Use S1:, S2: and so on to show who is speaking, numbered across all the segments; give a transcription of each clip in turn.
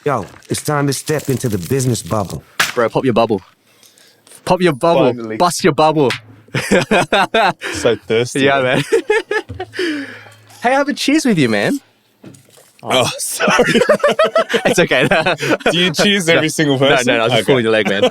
S1: Yo, it's time to step into the business bubble.
S2: Bro, pop your bubble. Pop your bubble.
S3: Finally.
S2: Bust your bubble.
S3: So thirsty.
S2: Yeah, man. Hey, I have a cheers with you, man.
S3: Oh, sorry.
S2: It's okay.
S3: Do you cheers every single person?
S2: No, I was just pulling your leg, man.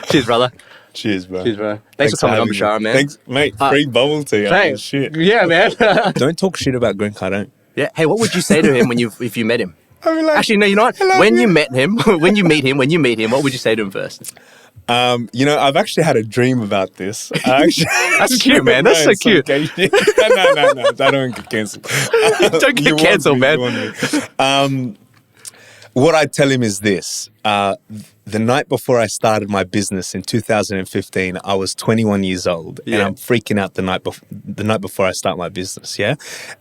S2: Cheers, brother.
S3: Cheers, bro.
S2: Cheers, bro. Thanks for coming on, Bishara, man.
S3: Thanks, mate. Free bubble tea.
S2: Thanks.
S3: Shit.
S2: Yeah, man.
S3: Don't talk shit about Grant Cardone.
S2: Yeah. Hey, what would you say to him if you met him?
S3: I mean, like,
S2: Actually, no, you know what? When you meet him, what would you say to him first?
S3: I've actually had a dream about this.
S2: That's cute, man. That's so cute.
S3: Okay. No. I don't get cancelled.
S2: Don't get cancelled, man.
S3: What I tell him is this. The night before I started my business in 2015, I was 21 years old, and I'm freaking out the night before I start my business, yeah?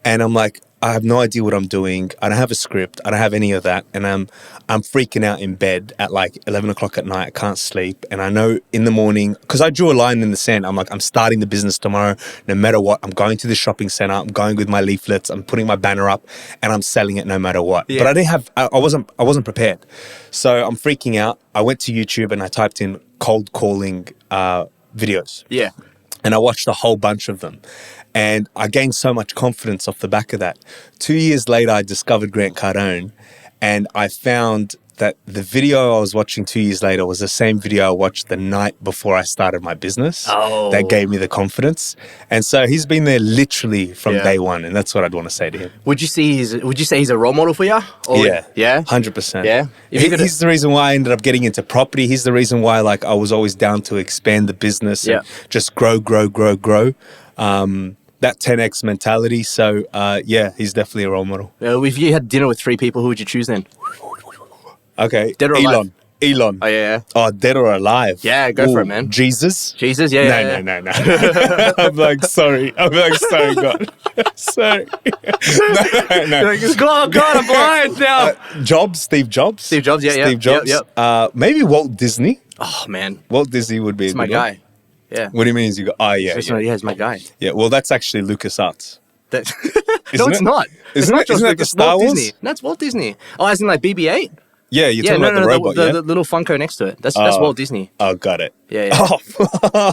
S3: And I'm like, I have no idea what I'm doing. I don't have a script. I don't have any of that. And I'm freaking out in bed at like 11 o'clock at night. I can't sleep. And I know in the morning, because I drew a line in the sand, I'm like, I'm starting the business tomorrow. No matter what, I'm going to the shopping center. I'm going with my leaflets. I'm putting my banner up and I'm selling it no matter what. Yeah. But I wasn't prepared. So I'm freaking out. I went to YouTube and I typed in cold calling videos.
S2: Yeah.
S3: And I watched a whole bunch of them. And I gained so much confidence off the back of that. 2 years later, I discovered Grant Cardone, and I found that the video I was watching 2 years later was the same video I watched the night before I started my business. Oh. That gave me the confidence. And so he's been there literally from day one, and that's what I'd want to say to him.
S2: Would you say he's a role model for you?
S3: Yeah.
S2: Yeah?
S3: 100%.
S2: Yeah?
S3: He's the reason why I ended up getting into property. He's the reason why I was always down to expand the business and just grow. That 10x mentality. So, he's definitely a role model.
S2: If you had dinner with 3 people, who would you choose then?
S3: Okay.
S2: Dead or alive?
S3: Elon.
S2: Oh, yeah.
S3: Oh, dead or alive.
S2: Yeah, go for it, man.
S3: Jesus?
S2: Jesus, yeah.
S3: No. I'm like, sorry, God. Sorry. No.
S2: God, I'm blind now.
S3: Steve Jobs.
S2: Steve Jobs, yeah.
S3: Steve Jobs.
S2: Yep.
S3: Maybe Walt Disney.
S2: Oh, man.
S3: Walt Disney would be
S2: It's my guy. Yeah.
S3: What do you mean?
S2: He's my guy.
S3: Yeah, well, that's actually LucasArts.
S2: No, it's not.
S3: Isn't that the Star Wars?
S2: Disney. That's Walt Disney. Oh, as in like BB-8?
S3: Yeah, you're talking about the robot,
S2: the little Funko next to it. That's Walt Disney.
S3: Oh, got it.
S2: Yeah.
S3: Oh,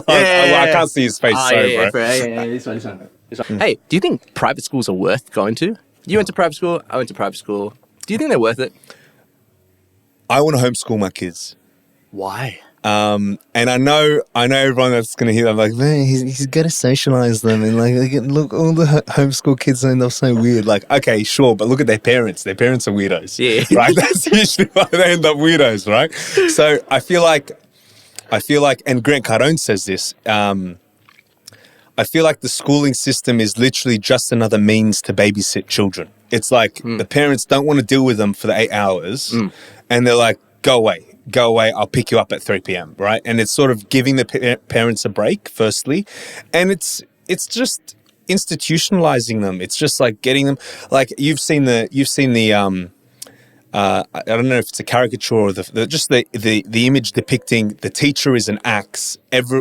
S3: I can't see his face, sorry, bro.
S2: Yeah, this one. Hey, do you think private schools are worth going to? You went to private school, I went to private school. Do you think they're worth it?
S3: I want to homeschool my kids.
S2: Why?
S3: And I know everyone that's going to hear that, like, man, he's got to socialize them. And like, look, all the homeschool kids, they're so weird. Like, okay, sure, but look at their parents. Their parents are weirdos.
S2: Yeah.
S3: Right? That's usually why they end up weirdos, right? So I feel like, and Grant Cardone says this, I feel like the schooling system is literally just another means to babysit children. It's like the parents don't want to deal with them for the 8 hours. And they're like, go away, I'll pick you up at 3 p.m., right? And it's sort of giving the parents a break, firstly. And it's just institutionalizing them. It's just like getting them, like you've seen the I don't know if it's a caricature or the image depicting the teacher is an axe.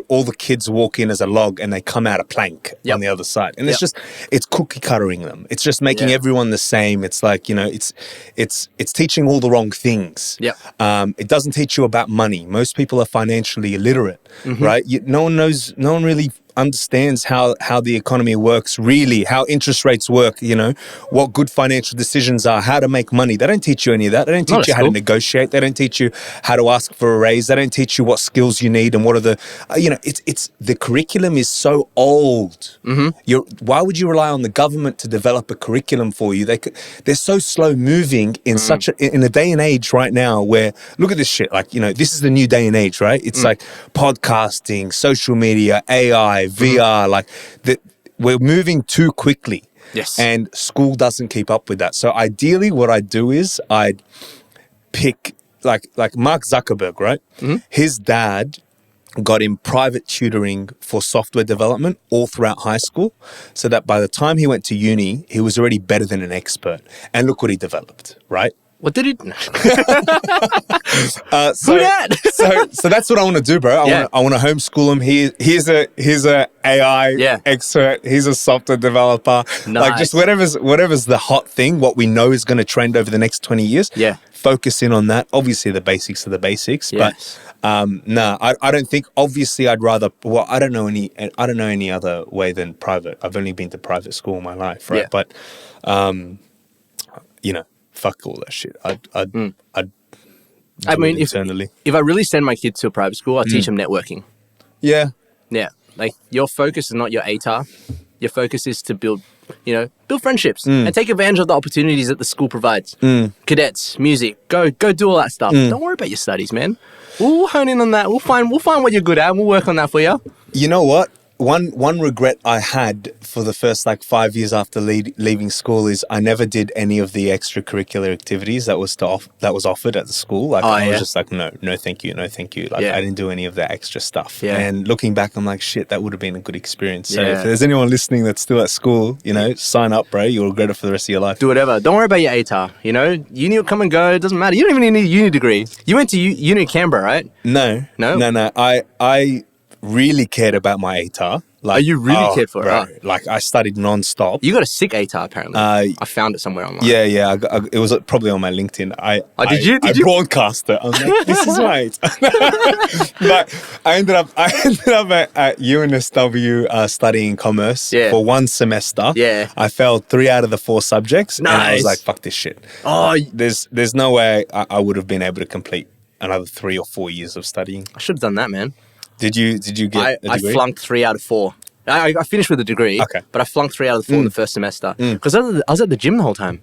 S3: All the kids walk in as a log and they come out a plank on the other side. And it's cookie cuttering them. It's just making everyone the same. It's like, it's teaching all the wrong things. It doesn't teach you about money. Most people are financially illiterate, right? No one really understands how the economy works, really, how interest rates work, what good financial decisions are, how to make money. They don't teach you any of that. They don't teach you how to negotiate. They don't teach you how to ask for a raise. They don't teach you what skills you need and what are the, it's the curriculum is so old. Why would you rely on the government to develop a curriculum for you? They're so slow moving in in a day and age right now where, look at this shit, like, this is the new day and age, right? It's like podcasting, social media, AI, VR, like we're moving too quickly.
S2: Yes.
S3: And school doesn't keep up with that. So ideally what I'd do is I'd pick like Mark Zuckerberg, right? His dad got him private tutoring for software development all throughout high school so that by the time he went to uni, he was already better than an expert. And look what he developed, right?
S2: What did he?
S3: So,
S2: dat?
S3: so that's what I want to do, bro. I want to homeschool him. He's a AI expert. He's a software developer.
S2: Nice.
S3: Like just whatever's the hot thing, what we know is going to trend over the next 20 years.
S2: Yeah.
S3: Focus in on that. Obviously, the basics are the basics,
S2: Yes.
S3: but I don't think. Obviously, I'd rather. Well, I don't know any other way than private. I've only been to private school in my life, right?
S2: Yeah.
S3: But, fuck all that shit. I'd
S2: I mean, if I really send my kids to a private school, I'll teach them networking.
S3: Yeah.
S2: Yeah. Like your focus is not your ATAR. Your focus is to build friendships and take advantage of the opportunities that the school provides. Cadets, music, go do all that stuff. Don't worry about your studies, man. We'll hone in on that. We'll find what you're good at and we'll work on that for you.
S3: You know what? One regret I had for the first 5 years after leaving school is I never did any of the extracurricular activities that was offered at the school. I was just like, no, thank you, no, thank you. I didn't do any of that extra stuff. Yeah. And looking back, I'm like, shit, that would have been a good experience. So if there's anyone listening that's still at school, sign up, bro. You'll regret it for the rest of your life.
S2: Do whatever. Don't worry about your ATAR. Uni will come and go. It doesn't matter. You don't even need a uni degree. You went to uni Canberra, right?
S3: No. I really cared about my ATAR.
S2: You really cared for
S3: bro,
S2: it?
S3: I studied non-stop.
S2: You got a sick ATAR, apparently. I found it somewhere online.
S3: Yeah. it was probably on my LinkedIn.
S2: Did you?
S3: I broadcast it. I was like, this is my ATAR. But I ended up at UNSW studying commerce for one semester. Yeah. I failed 3 out of the 4 subjects. Nice. And I was like, fuck this shit. Oh, there's no way I would have been able to complete another 3 or 4 years of studying.
S2: I should have done that, man.
S3: Did you get a degree?
S2: I flunked 3 out of 4. I finished with a degree, but I flunked 3 out of 4 in the first semester because I was at the gym the whole time.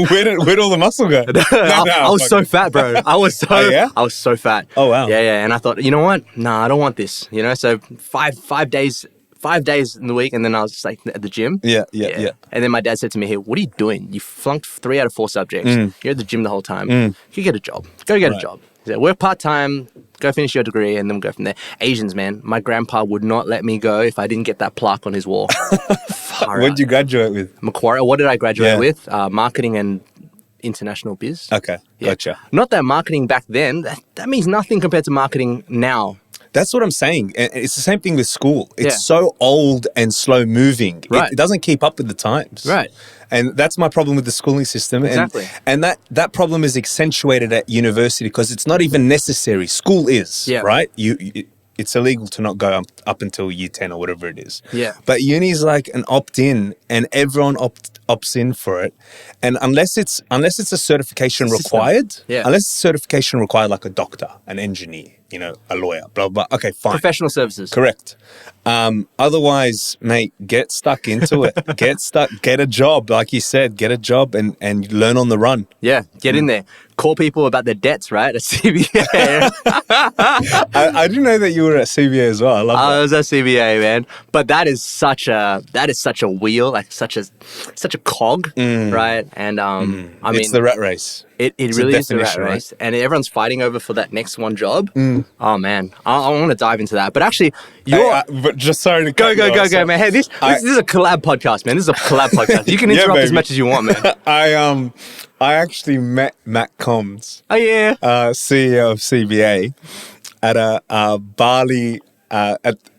S3: Where'd all the muscle go?
S2: I was so fat, bro. I was so fat.
S3: Oh wow.
S2: Yeah. And I thought, you know what? Nah, I don't want this. So five days in the week, and then I was just at the gym. Yeah. And then my dad said to me, "Hey, what are you doing? You flunked 3 out of 4 subjects. You're at the gym the whole time. You get a job. Go get a job. He said, work part-time, go finish your degree, and then we'll go from there." Asians, man. My grandpa would not let me go if I didn't get that plaque on his wall.
S3: What did you graduate with?
S2: Macquarie. What did I graduate with? Marketing and international biz.
S3: Okay, gotcha.
S2: Not that marketing back then, that means nothing compared to marketing now.
S3: That's what I'm saying. It's the same thing with school. It's so old and slow moving. Right. It doesn't keep up with the times. Right. And that's my problem with the schooling system.
S2: Exactly.
S3: And that problem is accentuated at university because it's not even necessary. School is, right? It's illegal to not go up until year 10 or whatever it is. Yeah. But uni is like an opt-in and everyone opts in for it. And unless it's a certification required, unless it's certification required like a doctor, an engineer, a lawyer, blah, blah. Okay, fine.
S2: Professional services.
S3: Correct. Otherwise, mate, get stuck into it. Get a job. Like you said, get a job and learn on the run.
S2: Yeah, get in there. Call people about their debts, right? At CBA.
S3: I didn't know that you were at CBA as well. I love that.
S2: I was at CBA, man. But that is such a wheel, such a cog, right? And I mean,
S3: it's the rat race.
S2: It really is the rat race, and everyone's fighting over for that next one job. Oh man, I want to dive into that. But actually,
S3: but just sorry to
S2: go, man. Hey, this is a collab podcast, man. This is a collab podcast. You can interrupt as much as you want, man.
S3: I actually met Matt Combs.
S2: Oh yeah,
S3: CEO of CBA at a Bali.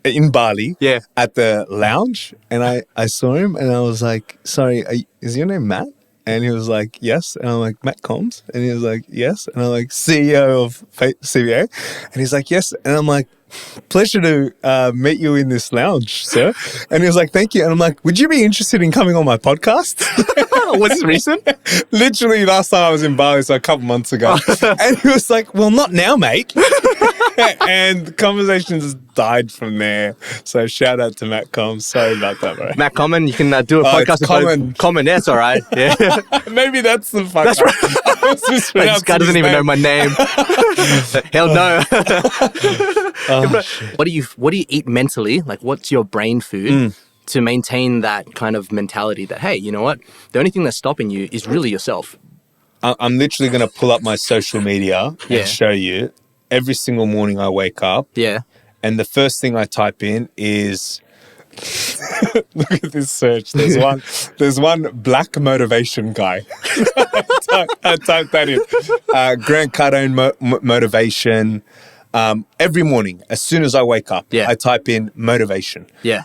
S3: In Bali, at the lounge, and I saw him, and I was like, "Sorry, is your name Matt?" And he was like, "Yes." And I'm like, "Matt Combs?" And he was like, "Yes." And I'm like, "CEO of CBA?" And he's like, "Yes." And I'm like, "Pleasure to meet you in this lounge, sir." And he was like, "Thank you." And I'm like, "Would you be interested in coming on my podcast?"
S2: Was this recent?
S3: Literally last time I was in Bali, so a couple months ago. And he was like, "Well, not now, mate." And the conversation just died from there. So shout out to Matt Common. Sorry about that, bro.
S2: Matt Common, you can do a podcast with Common. That's all right. Yeah.
S3: Maybe that's the fuck.
S2: That's right. This guy doesn't even know my name. Hell no. What do you eat mentally? What's your brain food to maintain that kind of mentality that, hey, you know what? The only thing that's stopping you is really yourself.
S3: I'm literally going to pull up my social media and show you. Every single morning I wake up. Yeah. And the first thing I type in is Look at this search. There's one black motivation guy. I typed that in. Grant Cardone motivation. Every morning, as soon as I wake up, I type in motivation.
S2: Yeah.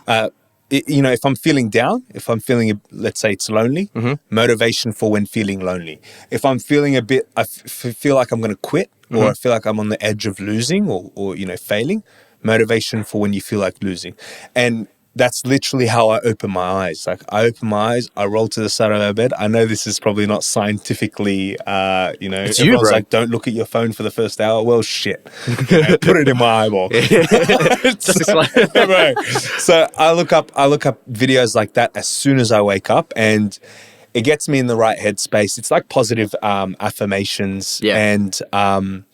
S3: If I'm feeling down, if I'm feeling, let's say it's lonely, motivation for when feeling lonely. If I'm feeling I feel like I'm going to quit, or I feel like I'm on the edge of losing or failing, motivation for when you feel like losing. And that's literally how I open my eyes. Like, I open my eyes, I roll to the side of my bed. I know this is probably not scientifically,
S2: it's
S3: everyone's like, don't look at your phone for the first hour. Well, shit. Put it in my eyeball. So I look up videos like that as soon as I wake up, and it gets me in the right headspace. It's like positive affirmations.
S2: Yeah.
S3: And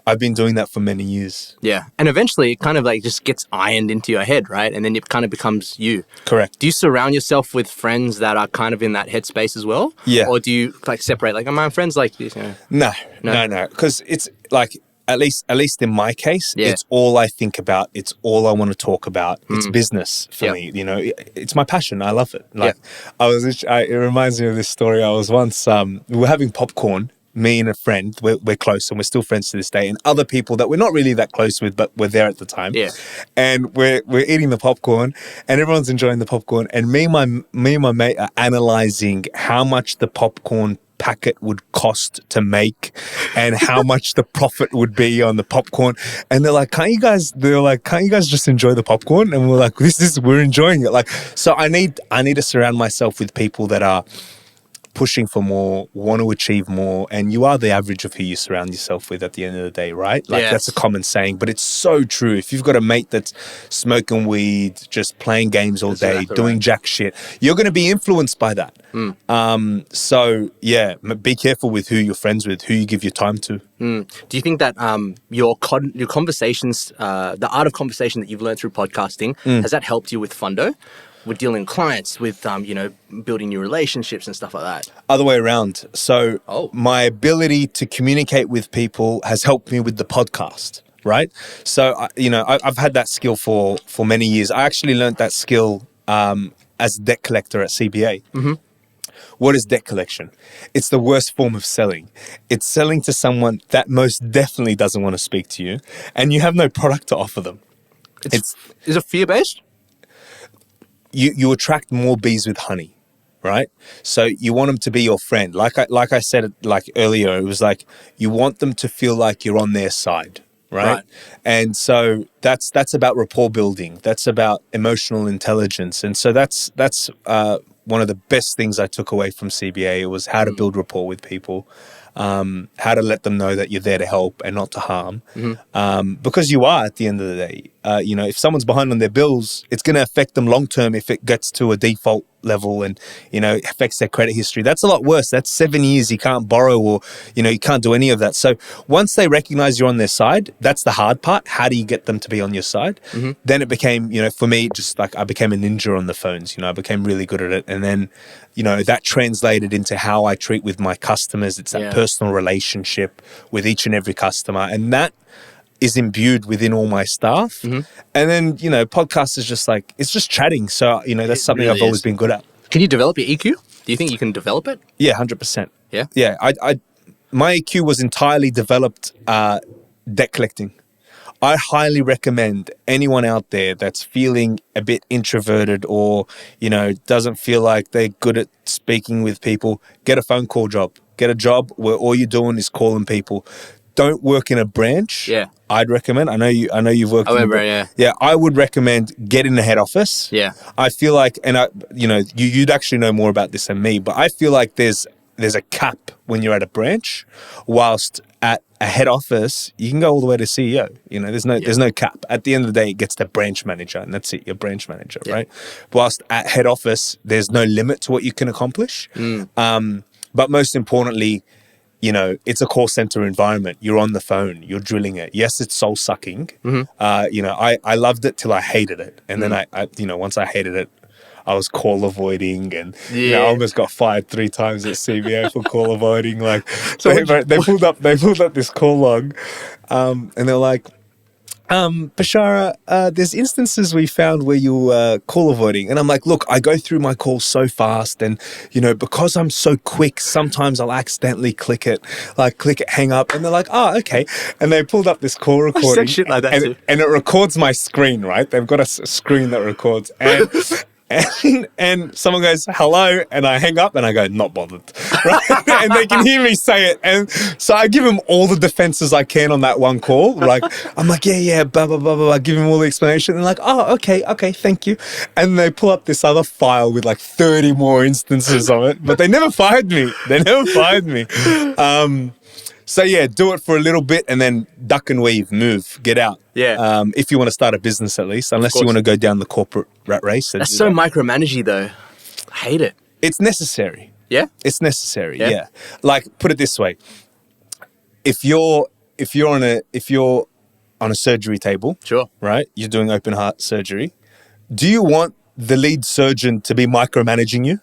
S3: I've been doing that for many years.
S2: Yeah. And eventually it kind of like just gets ironed into your head, right? And then it kind of becomes you.
S3: Correct.
S2: Do you surround yourself with friends that are kind of in that headspace as well?
S3: Yeah.
S2: Or do you like separate, like, am I friends like this?
S3: No. Because it's like, at least in my case, it's all I think about. It's all I want to talk about. It's business for me. It's my passion. I love it. Like, it reminds me of this story. I was once, we were having popcorn. Me and a friend, we're close, and we're still friends to this day, and other people that we're not really that close with, but we're there at the time.
S2: Yeah.
S3: And we're eating the popcorn, and everyone's enjoying the popcorn, and me and my mate are analyzing how much the popcorn packet would cost to make and how much the profit would be on the popcorn. And they're like, can't you guys just enjoy the popcorn? And we're like, we're enjoying it. Like, so I need to surround myself with people that are pushing for more, want to achieve more, and you are the average of who you surround yourself with at the end of the day, right? Like, that's a common saying, but it's so true. If you've got a mate that's smoking weed, just playing games all day, exactly doing jack shit, you're going to be influenced by that. So yeah, be careful with who you're friends with, who you give your time to.
S2: Do you think that your conversations, the art of conversation that you've learned through podcasting, has that helped you with Fundo? With dealing with clients, with building new relationships and stuff like that? Other
S3: way around. So my ability to communicate with people has helped me with the podcast, right? So I've had that skill for many years. I actually learned that skill as a debt collector at CBA. What is debt collection? It's the worst form of selling. It's selling to someone that most definitely doesn't want to speak to you, and you have no product to offer them.
S2: Is it fear-based?
S3: You attract more bees with honey, right? So you want them to be your friend. Like I said earlier, it was like you want them to feel like you're on their side, right? And so that's about rapport building. That's about emotional intelligence. And so that's one of the best things I took away from CBA. It was how to build rapport with people, how to let them know that you're there to help and not to harm. Because you are, at the end of the day. If someone's behind on their bills, it's going to affect them long term if it gets to a default level and, affects their credit history. That's a lot worse. That's 7 years you can't borrow or, you can't do any of that. So once they recognize you're on their side, that's the hard part. How do you get them to be on your side? Then it became, for me, just like I became a ninja on the phones. I became really good at it. And then, that translated into how I treat with my customers. It's that personal relationship with each and every customer. And that is imbued within all my staff. And then, podcast is just like, it's just chatting. So, that's something really I've always been good at.
S2: Can you develop your EQ? Do you think you can develop it?
S3: Yeah, 100%.
S2: Yeah?
S3: Yeah. My EQ was entirely developed debt collecting. I highly recommend anyone out there that's feeling a bit introverted or, doesn't feel like they're good at speaking with people, get a phone call job. Get a job where all you're doing is calling people. Don't work in a branch.
S2: Yeah.
S3: I'd recommend. I know you've worked in a branch.
S2: Yeah,
S3: I would recommend get in the head office.
S2: Yeah.
S3: I feel like, and you'd actually know more about this than me, but I feel like there's a cap when you're at a branch, whilst at a head office, you can go all the way to CEO. There's no cap. At the end of the day, it gets the branch manager, and that's it, your branch manager, right? Whilst at head office, there's no limit to what you can accomplish. But most importantly, it's a call center environment. You're on the phone. You're drilling it. Yes, it's soul sucking. I loved it till I hated it. And then I once I hated it, I was call avoiding, and I almost got fired 3 times at CBA for call avoiding. Like, so they pulled up this call log, and they're like, Bishara, there's instances we found where you call avoiding, and I'm like, look, I go through my calls so fast, and because I'm so quick, sometimes I'll accidentally click it, hang up, and they're like, oh, okay, and they pulled up this call recording,
S2: shit like that too.
S3: And it records my screen, right? They've got a screen that records, and. And someone goes, hello, and I hang up and I go, not bothered, right? And they can hear me say it. And so I give them all the defenses I can on that one call. I'm like, yeah, blah, blah, blah, blah. I give them all the explanation. And they're like, oh, okay, thank you. And they pull up this other file with 30 more instances of it. But they never fired me. So yeah, do it for a little bit and then duck and weave, move, get out.
S2: Yeah.
S3: If you want to start a business at least, unless you want to go down the corporate rat race.
S2: That's so micromanagey though. I hate it.
S3: It's necessary.
S2: Yeah?
S3: It's necessary, yeah. Put it this way. If you're on a surgery table,
S2: sure,
S3: right? You're doing open heart surgery. Do you want the lead surgeon to be micromanaging you?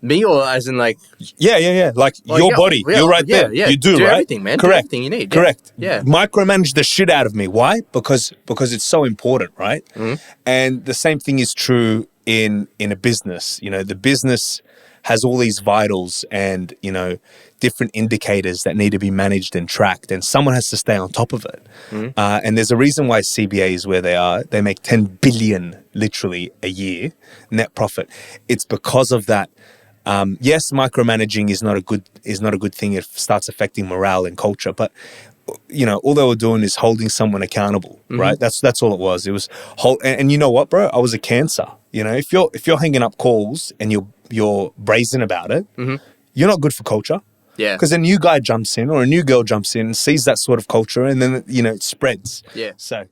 S2: Me or as in
S3: Yeah. Your body. You're right there.
S2: Yeah.
S3: You do, right?
S2: Everything, man.
S3: Correct.
S2: Do everything you need.
S3: Correct.
S2: Yeah.
S3: Micromanage the shit out of me. Why? Because it's so important, right?
S2: Mm-hmm.
S3: And the same thing is true in a business. The business has all these vitals and, different indicators that need to be managed and tracked, and someone has to stay on top of it.
S2: Mm-hmm.
S3: And there's a reason why CBA is where they are. They make 10 billion literally a year net profit. It's because of that. Yes, micromanaging is not a good thing. It starts affecting morale and culture. But all they were doing is holding someone accountable, right? That's all it was. It was and you know what, bro? I was a cancer. If you're hanging up calls and you're brazen about it, you're not good for culture.
S2: Yeah.
S3: Because a new guy jumps in or a new girl jumps in and sees that sort of culture, and then it spreads.
S2: Yeah.
S3: So